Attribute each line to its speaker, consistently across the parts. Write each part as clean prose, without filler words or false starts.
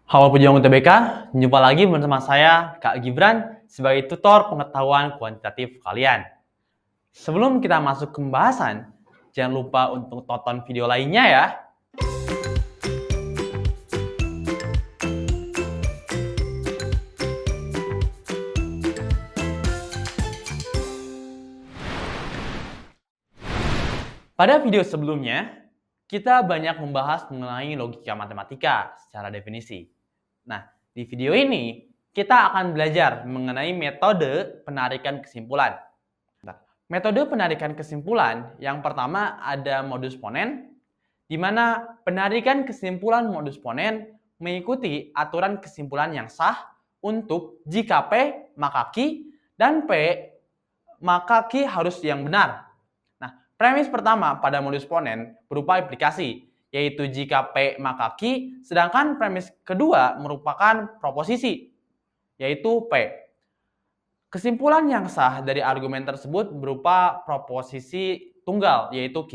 Speaker 1: Halo pejuang UTBK, jumpa lagi bersama saya Kak Gibran sebagai tutor pengetahuan kuantitatif kalian. Sebelum kita masuk ke pembahasan, jangan lupa untuk tonton video lainnya ya. Pada video sebelumnya, kita banyak membahas mengenai logika matematika secara definisi. Nah, di video ini kita akan belajar mengenai metode penarikan kesimpulan. Metode penarikan kesimpulan yang pertama ada modus ponen, di mana penarikan kesimpulan modus ponen mengikuti aturan kesimpulan yang sah untuk jika P maka Q dan P maka Q harus yang benar. Nah, premis pertama pada modus ponen berupa implikasi, yaitu jika P maka Q, sedangkan premis kedua merupakan proposisi, yaitu P. Kesimpulan yang sah dari argumen tersebut berupa proposisi tunggal, yaitu Q.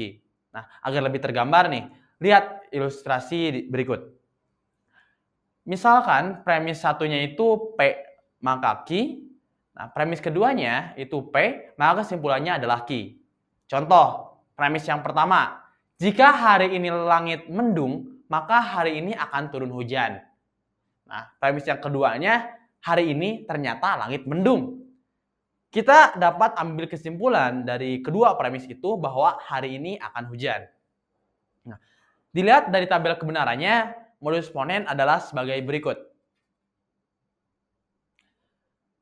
Speaker 1: Nah, agar lebih tergambar nih, lihat ilustrasi berikut. Misalkan premis satunya itu P maka Q, nah premis keduanya itu P, maka kesimpulannya adalah Q. Contoh, premis yang pertama, jika hari ini langit mendung, maka hari ini akan turun hujan. Nah, premis yang keduanya, hari ini ternyata langit mendung. Kita dapat ambil kesimpulan dari kedua premis itu bahwa hari ini akan hujan. Nah, dilihat dari tabel kebenarannya, modus ponen adalah sebagai berikut.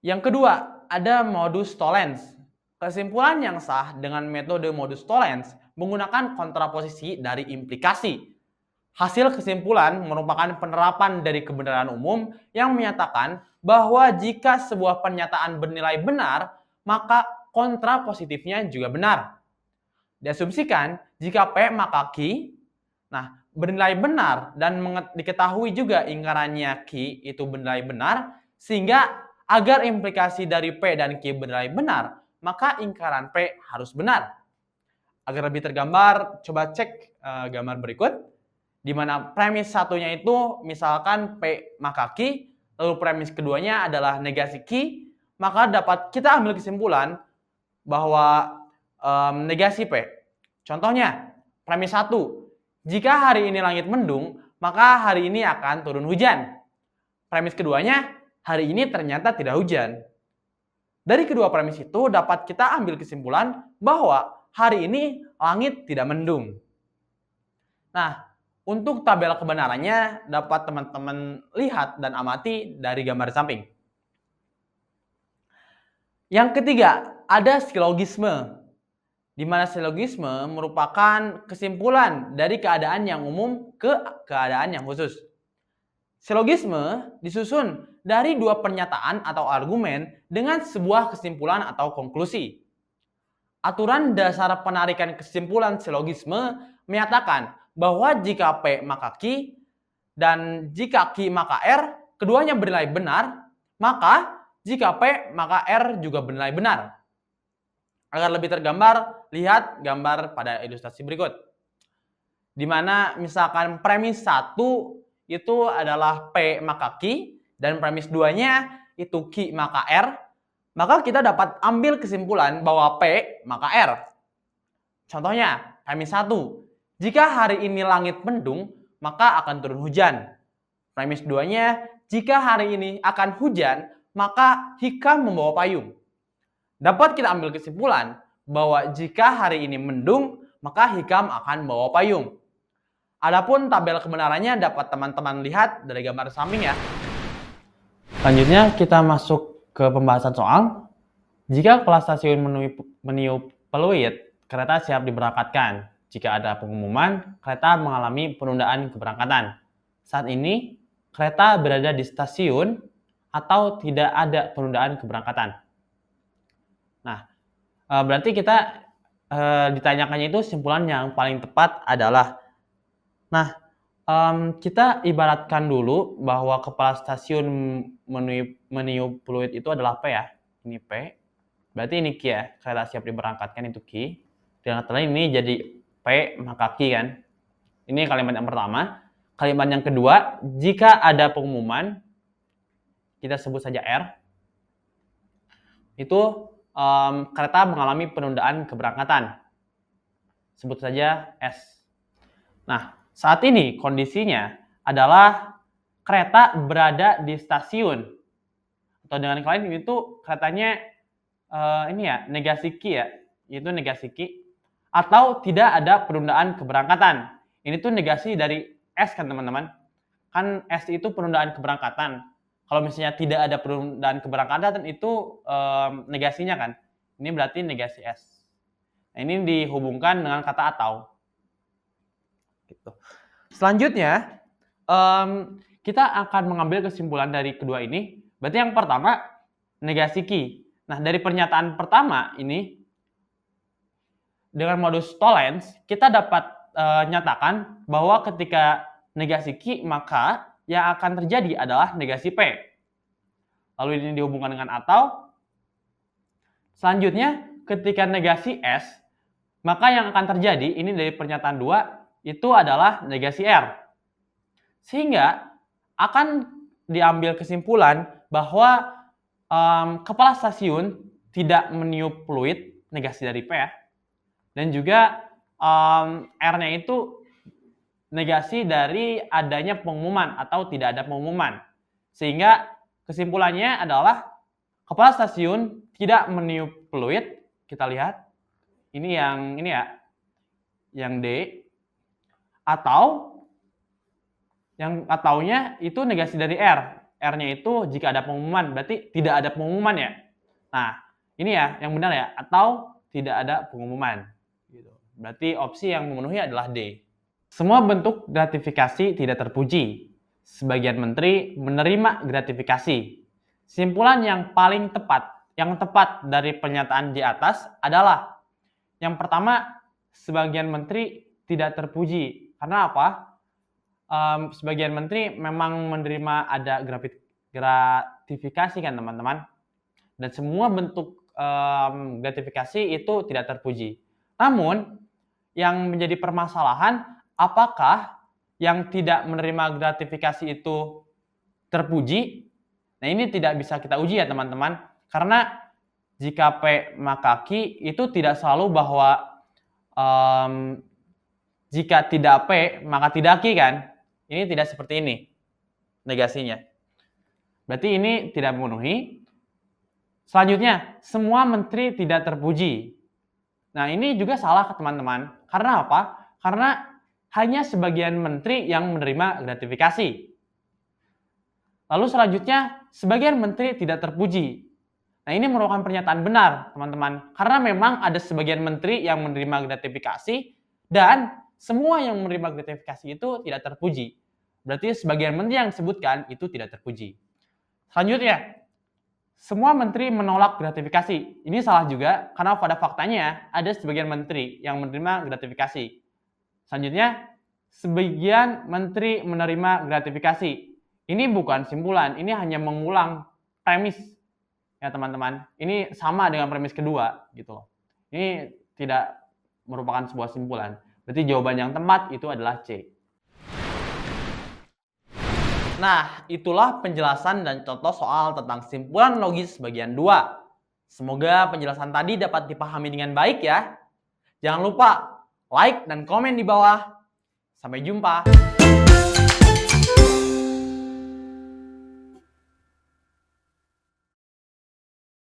Speaker 1: Yang kedua, ada modus tollens. Kesimpulan yang sah dengan metode modus tollens menggunakan kontraposisi dari implikasi. Hasil kesimpulan merupakan penerapan dari kebenaran umum yang menyatakan bahwa jika sebuah pernyataan bernilai benar, maka kontrapositifnya juga benar. Diasumsikan jika P maka Q, nah bernilai benar dan diketahui juga ingkarannya Q itu bernilai benar, sehingga agar implikasi dari P dan Q bernilai benar, maka ingkaran P harus benar. Agar lebih tergambar, coba cek gambar berikut, di mana premis satunya itu misalkan P maka Q, lalu premis keduanya adalah negasi Q, maka dapat kita ambil kesimpulan bahwa negasi P. Contohnya, premis 1, jika hari ini langit mendung, maka hari ini akan turun hujan. Premis keduanya, hari ini ternyata tidak hujan. Dari kedua premis itu dapat kita ambil kesimpulan bahwa hari ini langit tidak mendung. Nah, untuk tabel kebenarannya dapat teman-teman lihat dan amati dari gambar samping. Yang ketiga, ada silogisme, di mana silogisme merupakan kesimpulan dari keadaan yang umum ke keadaan yang khusus. Silogisme disusun dari dua pernyataan atau argumen dengan sebuah kesimpulan atau konklusi. Aturan dasar penarikan kesimpulan silogisme menyatakan bahwa jika P maka Q dan jika Q maka R, keduanya bernilai benar, maka jika P maka R juga bernilai benar. Agar lebih tergambar, lihat gambar pada ilustrasi berikut. Di mana misalkan premis 1 itu adalah P maka Q dan premis 2-nya itu Q maka R, maka kita dapat ambil kesimpulan bahwa P maka R. Contohnya, premis 1, jika hari ini langit mendung, maka akan turun hujan. Premis 2-nya, jika hari ini akan hujan, maka hikam membawa payung. Dapat kita ambil kesimpulan bahwa jika hari ini mendung, maka hikam akan membawa payung. Adapun tabel kebenarannya dapat teman-teman lihat dari gambar samping ya. Selanjutnya kita masuk ke pembahasan soal. Jika kepala stasiun meniup peluit, kereta siap diberangkatkan. Jika ada pengumuman, kereta mengalami penundaan keberangkatan. Saat ini, kereta berada di stasiun atau tidak ada penundaan keberangkatan. Nah, berarti kita ditanyakannya itu kesimpulan yang paling tepat adalah, nah, kita ibaratkan dulu bahwa kepala stasiun meniup peluit itu adalah P ya. Ini P, berarti ini Q ya, kereta siap diberangkatkan itu Q. Dan lain ini jadi P maka Q kan. Ini kalimat yang pertama. kalimat yang kedua, jika ada pengumuman, kita sebut saja R, itu kereta mengalami penundaan keberangkatan. Sebut saja S. Nah, saat ini kondisinya adalah kereta berada di stasiun. Atau dengan lain itu keretanya negasi Ki ya, itu negasi Ki. Atau tidak ada penundaan keberangkatan. Ini tuh negasi dari S kan teman-teman. Kan S itu penundaan keberangkatan. Kalau misalnya tidak ada penundaan keberangkatan itu negasinya kan. Ini berarti negasi S. Nah, ini dihubungkan dengan kata atau. Gitu. Selanjutnya, kita akan mengambil kesimpulan dari kedua ini. Berarti yang pertama, negasi Ki. Nah, dari pernyataan pertama ini, dengan modus tollens, kita dapat nyatakan bahwa ketika negasi Ki, maka yang akan terjadi adalah negasi P. Lalu ini dihubungkan dengan atau. Selanjutnya, ketika negasi S, maka yang akan terjadi, ini dari pernyataan 2, itu adalah negasi R. Sehingga akan diambil kesimpulan bahwa kepala stasiun tidak meniup fluid, negasi dari P ya. Dan juga R-nya itu negasi dari adanya pengumuman atau tidak ada pengumuman. Sehingga kesimpulannya adalah kepala stasiun tidak meniup fluid. Kita lihat. Ini yang D. Atau yang ataunya itu negasi dari R. R-nya itu jika ada pengumuman, berarti tidak ada pengumuman ya. Nah, ini ya yang benar ya, atau tidak ada pengumuman. Berarti opsi yang memenuhi adalah D. Semua bentuk gratifikasi tidak terpuji. Sebagian menteri menerima gratifikasi. Simpulan yang paling tepat, yang tepat dari pernyataan di atas adalah yang pertama, sebagian menteri tidak terpuji. Karena apa? Sebagian menteri memang menerima ada gratifikasi kan teman-teman. Dan semua bentuk gratifikasi itu tidak terpuji. Namun, yang menjadi permasalahan, apakah yang tidak menerima gratifikasi itu terpuji? Nah, ini tidak bisa kita uji ya teman-teman. Karena jika P maka Ki itu tidak selalu bahwa jika tidak P maka tidak Ki kan. Ini tidak seperti ini negasinya. Berarti ini tidak memenuhi. Selanjutnya, semua menteri tidak terpuji. Nah, ini juga salah teman-teman. Karena apa? Karena hanya sebagian menteri yang menerima gratifikasi. Lalu selanjutnya, sebagian menteri tidak terpuji. Nah, ini merupakan pernyataan benar, teman-teman. Karena memang ada sebagian menteri yang menerima gratifikasi dan semua yang menerima gratifikasi itu tidak terpuji. Berarti sebagian menteri yang disebutkan itu tidak terpuji. Selanjutnya, semua menteri menolak gratifikasi. Ini salah juga karena pada faktanya ada sebagian menteri yang menerima gratifikasi. Selanjutnya, sebagian menteri menerima gratifikasi. Ini bukan simpulan, ini hanya mengulang premis. Ya teman-teman, ini sama dengan premis kedua gitu. Ini tidak merupakan sebuah simpulan. Berarti jawaban yang tepat itu adalah C. Nah, itulah penjelasan dan contoh soal tentang simpulan logis bagian 2. Semoga penjelasan tadi dapat dipahami dengan baik ya. Jangan lupa like dan komen di bawah. Sampai jumpa.